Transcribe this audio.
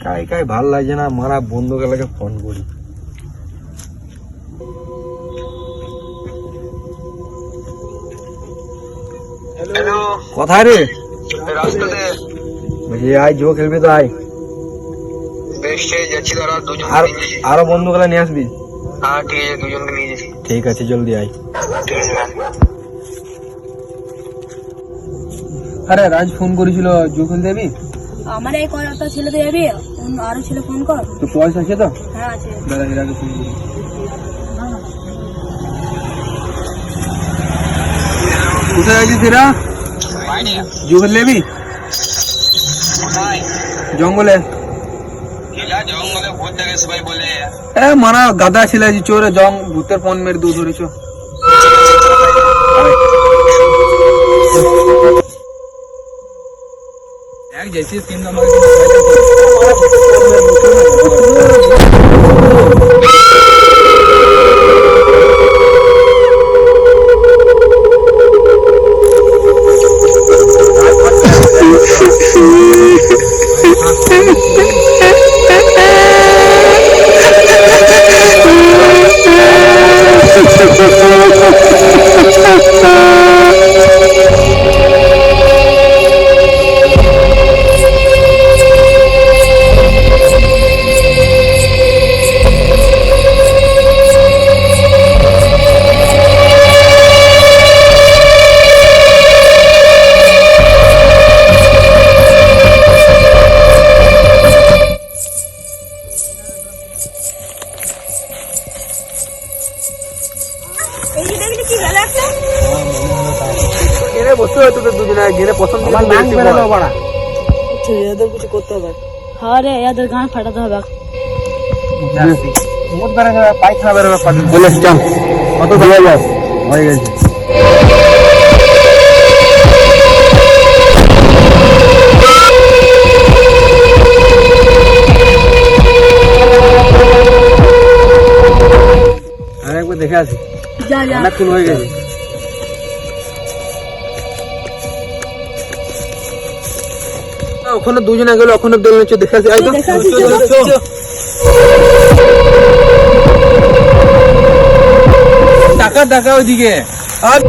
একাই একাই ভাল লাগছে না, মারা বন্ধু গেলাকে ফোন করি। হ্যালো, কোথায় রে? রাস্তাতে। বলছি আয় জো খেলবি তো আয়। বেশ যাচ্ছি, দাঁড়া দুজন আর নিয়ে যাচ্ছি। আরো বন্ধু গেলা নিয়ে আসবি। হ্যাঁ ঠিক আছে, দুজনকে নিয়ে যাচ্ছি। ঠিক আছে জলদি আয়। ঠিক আছে। আরে রাজ ফোন করেছিল, জো খেলতে যাবি? আমার এই কয়টা ছেলে তো যাবি, আরো ছেলে ফোন কর। তো পয়সা আছে তো? হ্যাঁ আছে। দাদা এরাকে ফোন করি। কোথায় আছিস এরা? জো খেলতে যাবি? জঙ্গলে। জঙ্গলে ভূত দেখে সবাই বলে। এ মারা গাদা ছিল যে চোরে জং ভূতের ফোন মেরে দু ধরেছ। এক যাইছিস কিন্তু আমাকে বসে হয়তো দুজনে গেলে পছন্দ এদের কিছু করতে হবে। হ্যাঁ রে, এদের গান ফাটাতে হবে। পায়খানা বেরোবে বলে চল কত ভালো যাস হয়ে গেছে। আর একবার দেখে আসি, যা যা। অনেকক্ষণ হয়ে গেছে। ওখানে দুজনে গেল, ওখানে দল নিচ্ছে দেখে আসি। দেখে আসি, চল। টাকা টাকা ওইদিকে আর